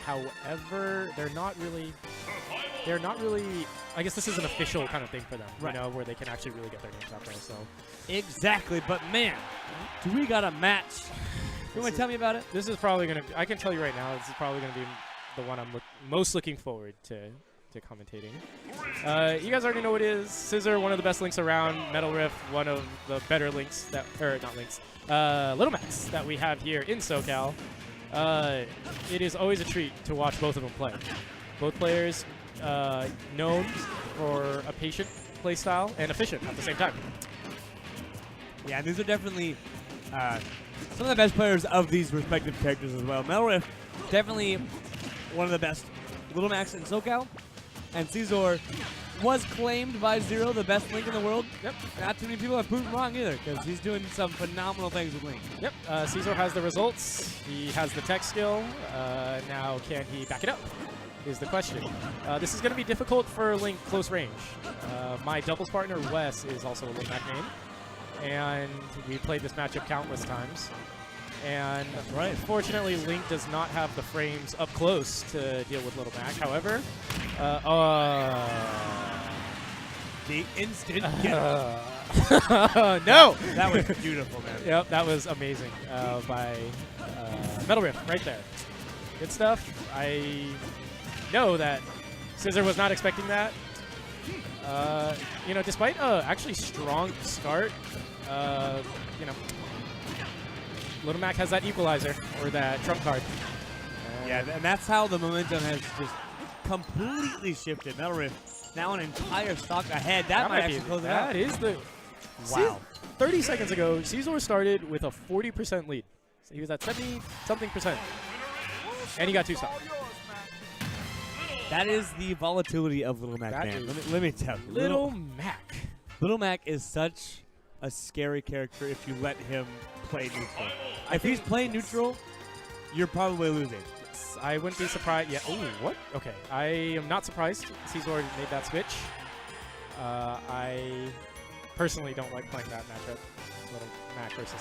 However, they're not really, I guess this is an official kind of thing for them, you know, where they can actually really get their names out there. So exactly, but man, do we got a match? You want to tell me about it? This is probably going to, I can tell you right now, this is probably going to be the one I'm most looking forward to commentating. You guys already know what it is. Scizor, one of the best links around. Metalriff, one of the better links that, or not links, Little Max that we have here in SoCal. It is always a treat to watch both of them play. Both players known for a patient play style and efficient at the same time. Yeah, these are definitely some of the best players of these respective characters as well. Metalriff, definitely one of the best Little Max in SoCal. And Scizor was claimed by Zero the best Link in the world. Yep. Not too many people have proven wrong either, because he's doing some phenomenal things with Link. Yep. Scizor has the results. He has the tech skill. Now, can he back it up? Is the question. This is going to be difficult for Link close range. My doubles partner, Wes, is also a Little Mac main. And we played this matchup countless times. And unfortunately, Link does not have the frames up close to deal with Little Mac. However, the instant no! That was beautiful, man. Yep, that was amazing by Metalriff right there. Good stuff. I know that Scizor was not expecting that. You know, despite actually strong start, you know, Little Mac has that equalizer, or that trump card. Yeah, and that's how the momentum has just completely shifted. Metalriff now an entire stock ahead. That might actually close it out. That is the... Wow. 30 seconds ago, Scizor started with a 40% lead. So he was at 70-something %. And he got 2 stocks. That is the volatility of Little Mac, man. Let me tell you. Little Mac. Little Mac is such a scary character if you let him play neutral. If he's playing neutral, you're probably losing. I wouldn't be surprised. Yeah. Oh, what? Okay. I am not surprised Scizor made that switch. I personally don't like playing that matchup, Little Mac versus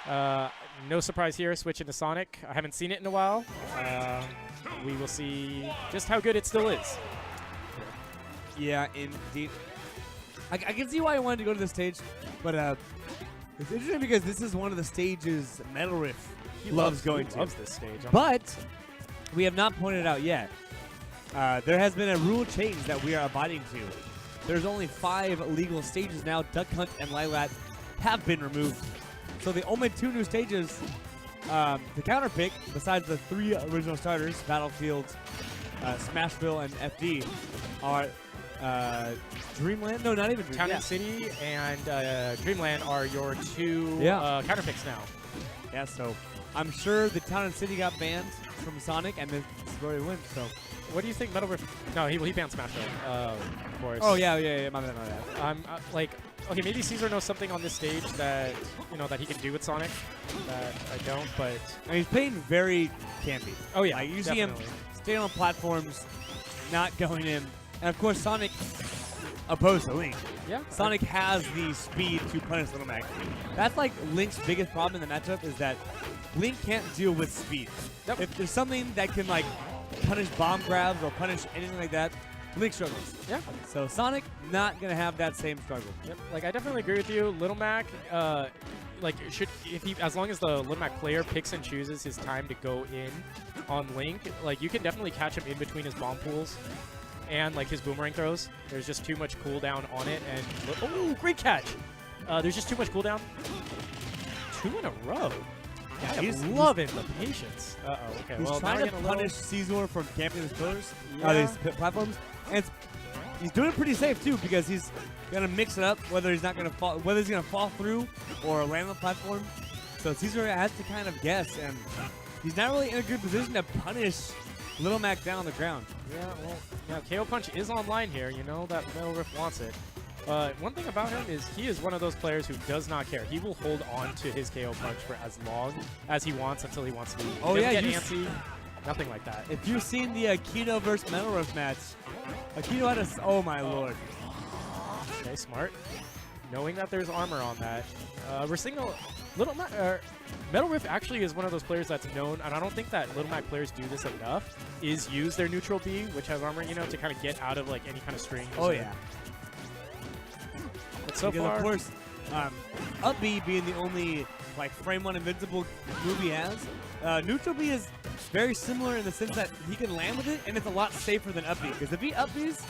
Link. No surprise here, switch into Sonic. I haven't seen it in a while. We will see just how good it still is. Yeah, indeed. I can see why I wanted to go to this stage, but it's interesting because this is one of the stages Metalriff loves going to. Loves this stage. But we have not pointed out yet. There has been a rule change that we are abiding to. There's only 5 legal stages now. Duck Hunt and Lilat have been removed. So the only 2 new stages to counterpick, besides the 3 original starters, Battlefield, Smashville, and FD, are Dreamland? No, not even Town and City and Dreamland are your 2 counterpicks now. Yeah, so I'm sure the Town and City got banned from Sonic, and then Scizor wins. So, what do you think Metalriff? No, he banned Smashville, of course. Oh yeah, my bad. I'm like, okay, maybe Scizor knows something on this stage that that he can do with Sonic that I don't. But I mean, he's playing very campy. Oh yeah, like, you see him staying on platforms, not going in, and of course Sonic, opposed to Link. Yeah, Sonic has the speed to punish Little Mac. That's like Link's biggest problem in the matchup is that Link can't deal with speed. Yep. If there's something that can like punish bomb grabs or punish anything like that, Link struggles. Yeah. So Sonic not gonna have that same struggle. Yep. Like I definitely agree with you. Little Mac, like as long as the Little Mac player picks and chooses his time to go in on Link, like you can definitely catch him in between his bomb pools and like his boomerang throws. There's just too much cooldown on it, and oh, great catch! There's just too much cooldown. 2 in a row. Yeah, he's loving the patience. Okay. He's trying to punish Scizor from camping his pillars, these platforms, and he's doing it pretty safe too because he's gonna mix it up whether he's not gonna fall, whether he's gonna fall through or land on the platform. So Scizor has to kind of guess, and he's not really in a good position to punish Little Mac down on the ground. Yeah, well, KO Punch is online here. You know that Metalriff wants it. One thing about him is he is one of those players who does not care. He will hold on to his KO Punch for as long as he wants until he wants to leave. Oh yeah, get antsy, nothing like that. If you've seen the Akito versus Metalriff match, Akito had a... Oh my lord. Okay, smart. Knowing that there's armor on that. We're seeing Metalriff actually is one of those players that's known, and I don't think that Little Mac players do this enough, is use their neutral B, which has armor, you know, to kind of get out of like any kind of strings. Oh yeah. But so because far, of course, up B being the only like frame 1 invincible move he has, neutral B is very similar in the sense that he can land with it, and it's a lot safer than up B. Because if he up B's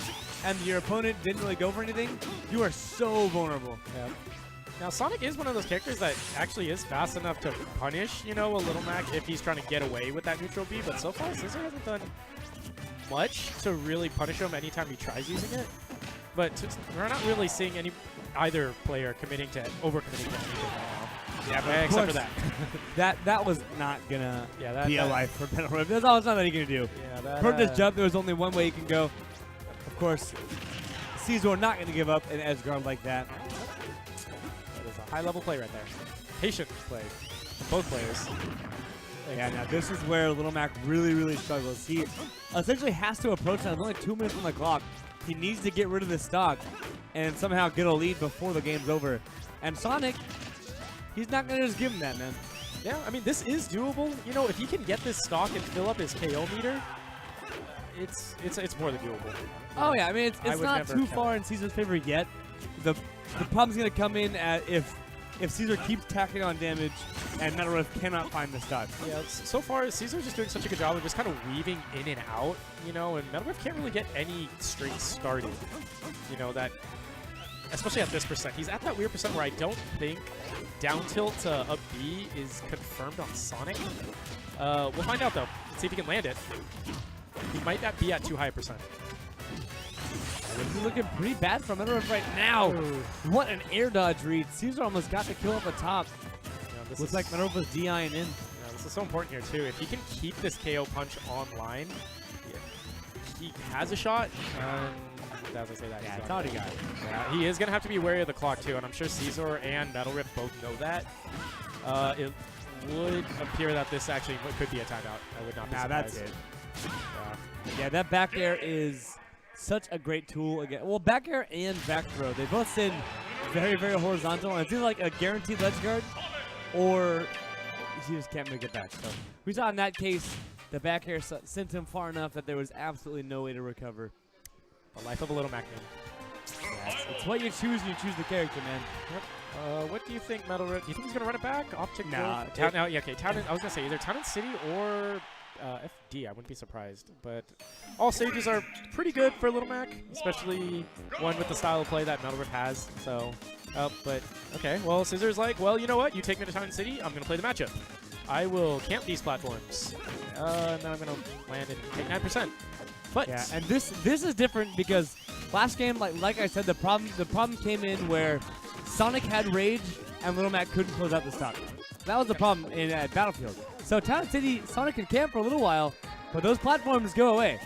and your opponent didn't really go for anything, you are so vulnerable. yeah. Now, Sonic is one of those characters that actually is fast enough to punish, you know, a Little Mac if he's trying to get away with that neutral B, but so far, Scizor hasn't done much to really punish him anytime he tries using it. But we're not really seeing either player committing to overcommitting to anything right now. Yeah, but except for that. that was not gonna be a life for Metalriff. That's all. It's not that he can do. Yeah, For this jump, there was only one way he can go. Of course, Scizor not gonna give up an edge guard like that. That is a high-level play right there. Patient play from both players. Yeah, now this is where Little Mac really struggles. He essentially has to approach that. There's only 2 minutes on the clock. He needs to get rid of this stock and somehow get a lead before the game's over. And Sonic, he's not going to just give him that, man. Yeah, I mean, this is doable. You know, if he can get this stock and fill up his KO meter, it's more than doable. Oh, yeah, I mean, it's not too far in Scizor's favor yet. The problem's going to come in if Scizor keeps tacking on damage and Metalriff cannot find the stock. Yeah, so far, Scizor's just doing such a good job of just kind of weaving in and out, you know, and Metalriff can't really get any strings started. You know, that, especially at this percent. He's at that weird percent where I don't think down tilt to up B is confirmed on Sonic. We'll find out, though. Let's see if he can land it. He might not be at too high a percent. This is looking pretty bad for Metalriff right now. What an air dodge read. Scizor almost got the kill at the top. Yeah, Looks like Metalriff was DIing in. Yeah, this is so important here, too. If he can keep this KO punch online, he has a shot. As I say that, yeah, it's already got it. Yeah, he is going to have to be wary of the clock, too, and I'm sure Scizor and Metalriff both know that. It would appear that this actually could be a timeout. I would not be surprised. That's it. Yeah, that back air is such a great tool again. Well, back air and back throw, they both send very horizontal, and it's either like a guaranteed ledge guard or he just can't make it back. So we saw in that case, the back air sent him far enough that there was absolutely no way to recover. The life of a Little Mac man. Yeah, it's what you choose when you choose the character, man. Yep. What do you think, Metalriff? Do you think he's gonna run it back? Optic? Nah. Yeah, okay. Town. I was gonna say either Town and City or FD. I wouldn't be surprised. But all stages are pretty good for Little Mac, especially one with the style of play that Metalriff has. So, but okay. Well, Scizor's like, well, you know what? You take me to Town and City. I'm gonna play the matchup. I will camp these platforms. And then I'm gonna land and take 9%. But yeah, and this is different because last game, like I said, the problem came in where Sonic had rage and Little Mac couldn't close out the stock. That was the problem in Battlefield. So Town City, Sonic can camp for a little while, but those platforms go away,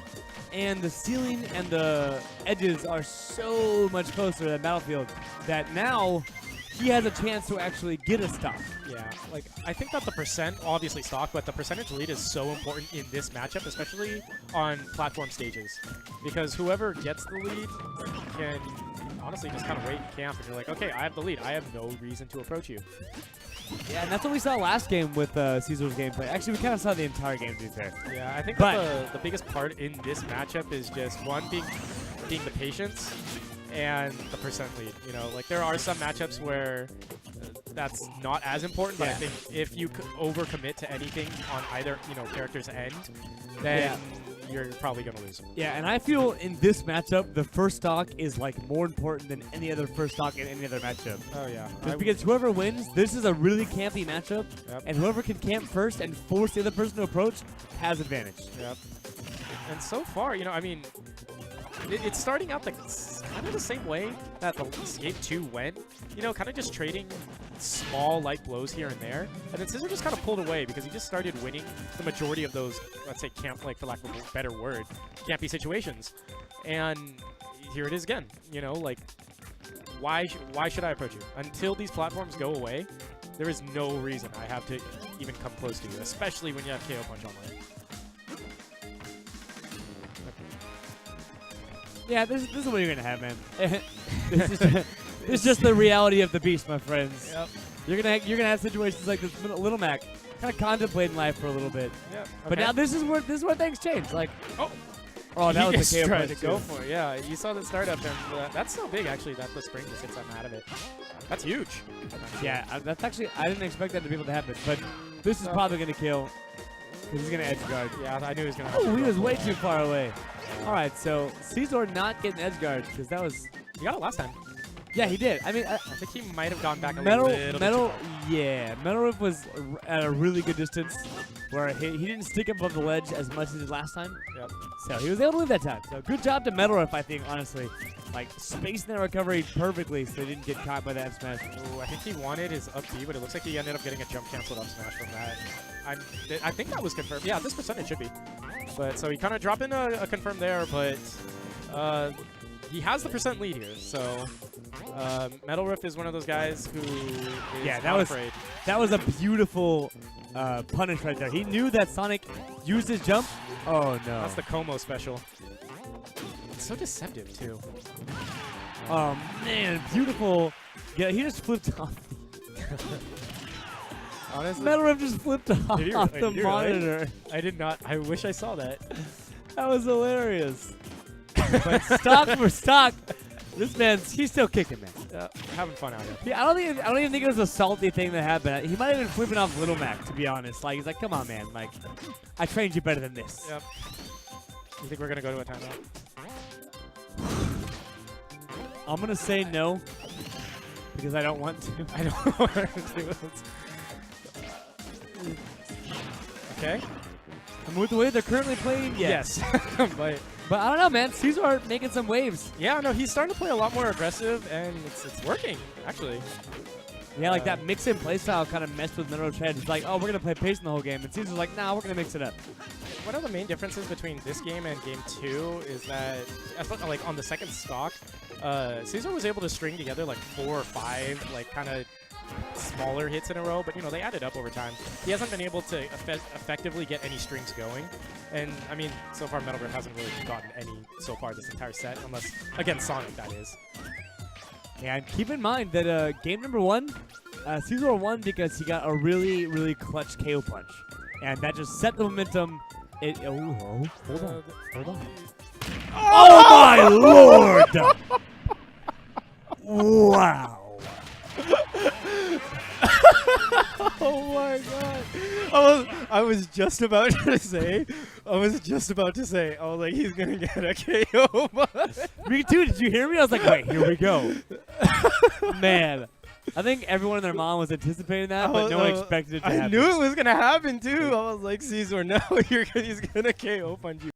and the ceiling and the edges are so much closer than Battlefield that now he has a chance to actually get a stock. Yeah, like, I think that the percent, obviously stock, but the percentage lead is so important in this matchup, especially on platform stages. Because whoever gets the lead can honestly just kind of wait and camp, and you're like, okay, I have the lead. I have no reason to approach you. Yeah, and that's what we saw last game with Scizor's gameplay. Actually, we kind of saw the entire game, to be fair. Yeah, I think that the biggest part in this matchup is just, one, being the patience, and the percent lead. You know, like there are some matchups where that's not as important, but I think if you overcommit to anything on either, you know, character's end, then you're probably going to lose. Yeah, and I feel in this matchup, the first stock is like more important than any other first stock in any other matchup. Oh, yeah. Just because whoever wins, this is a really campy matchup, and whoever can camp first and force the other person to approach has advantage. Yep. And so far, you know, I mean, it's starting out kind of the same way that the game 2 went. You know, kind of just trading small light blows here and there. And then Scizor just kind of pulled away because he just started winning the majority of those, let's say, camp, like for lack of a better word, campy situations. And here it is again. You know, like, why should I approach you? Until these platforms go away, there is no reason I have to even come close to you, especially when you have KO Punch online. Yeah, this is what you're gonna have, man. It's just the reality of the beast, my friends. Yep. You're gonna have situations like this. Little Mac kind of contemplating life for a little bit. Yep. But okay. now this is where things change. Like, Oh, that he was a KO tried punch to go too. for it. Yeah, you saw the startup, and that's so big actually that the spring just hits something out of it. That's huge. Yeah, that's actually I didn't expect that to be able to happen. But this is probably gonna kill. Because he's gonna edge guard. Yeah, I knew he was gonna. Oh, he was way too far away. All right, so Scizor not getting edge guard because that was. He got it last time. Yeah, he did. I mean, I think he might have gone back a Metal, little bit. yeah. Metalriff was at a really good distance where he didn't stick above the ledge as much as he did last time. Yep. So he was able to live that time. So good job to Metalriff, I think, honestly. Like, spacing that recovery perfectly so he didn't get caught by that F smash. Ooh, I think he wanted his up B, but it looks like he ended up getting a jump canceled up smash from that. I think that was confirmed. Yeah, this percentage should be. But so he kind of dropped in a confirm there, but he has the percent lead here. So Metalriff is one of those guys who is not afraid. That was a beautiful punish right there. He knew that Sonic used his jump. Oh, no. That's the Como special. It's so deceptive, too. Oh, man. Beautiful. Yeah, he just flipped off. Honestly, Metalriff just flipped off the monitor. Really? I did not. I wish I saw that. That was hilarious. But stock for stock, this he's still kicking, man. Having fun out here. Yeah, I don't even think it was a salty thing that happened. He might have been flipping off Little Mac, to be honest. Like, he's like, come on, man. Like, I trained you better than this. Yep. You think we're gonna go to a timeout? I'm gonna say no because I don't want to. I don't want to do it. Okay. And with the way they're currently playing, yes. But I don't know, man. Scizor making some waves. Yeah, no, he's starting to play a lot more aggressive, and it's working, actually. Yeah, like that mix-in playstyle kind of messed with Metalriff's head. It's like, oh, we're going to play pace in the whole game. And Scizor's like, nah, we're going to mix it up. One of the main differences between this game and game 2 is that, like, on the second stock, Scizor was able to string together, like, 4 or 5, like, kind of smaller hits in a row, but you know they added up over time. He hasn't been able to effectively get any strings going, and I mean so far Metalriff hasn't really gotten any so far this entire set, unless against Sonic, that is. Yeah, and keep in mind that game number 1, Scizor won because he got a really clutch KO punch, and that just set the momentum. Hold on. Oh my lord! Wow. Oh my god! I was just about to say, I was like, he's gonna get a KO. Me too. Did you hear me? I was like, wait, here we go. Man, I think everyone and their mom was anticipating that, but no one expected it to happen. I knew it was gonna happen too. I was like, Scizor, no, he's gonna KO punch you.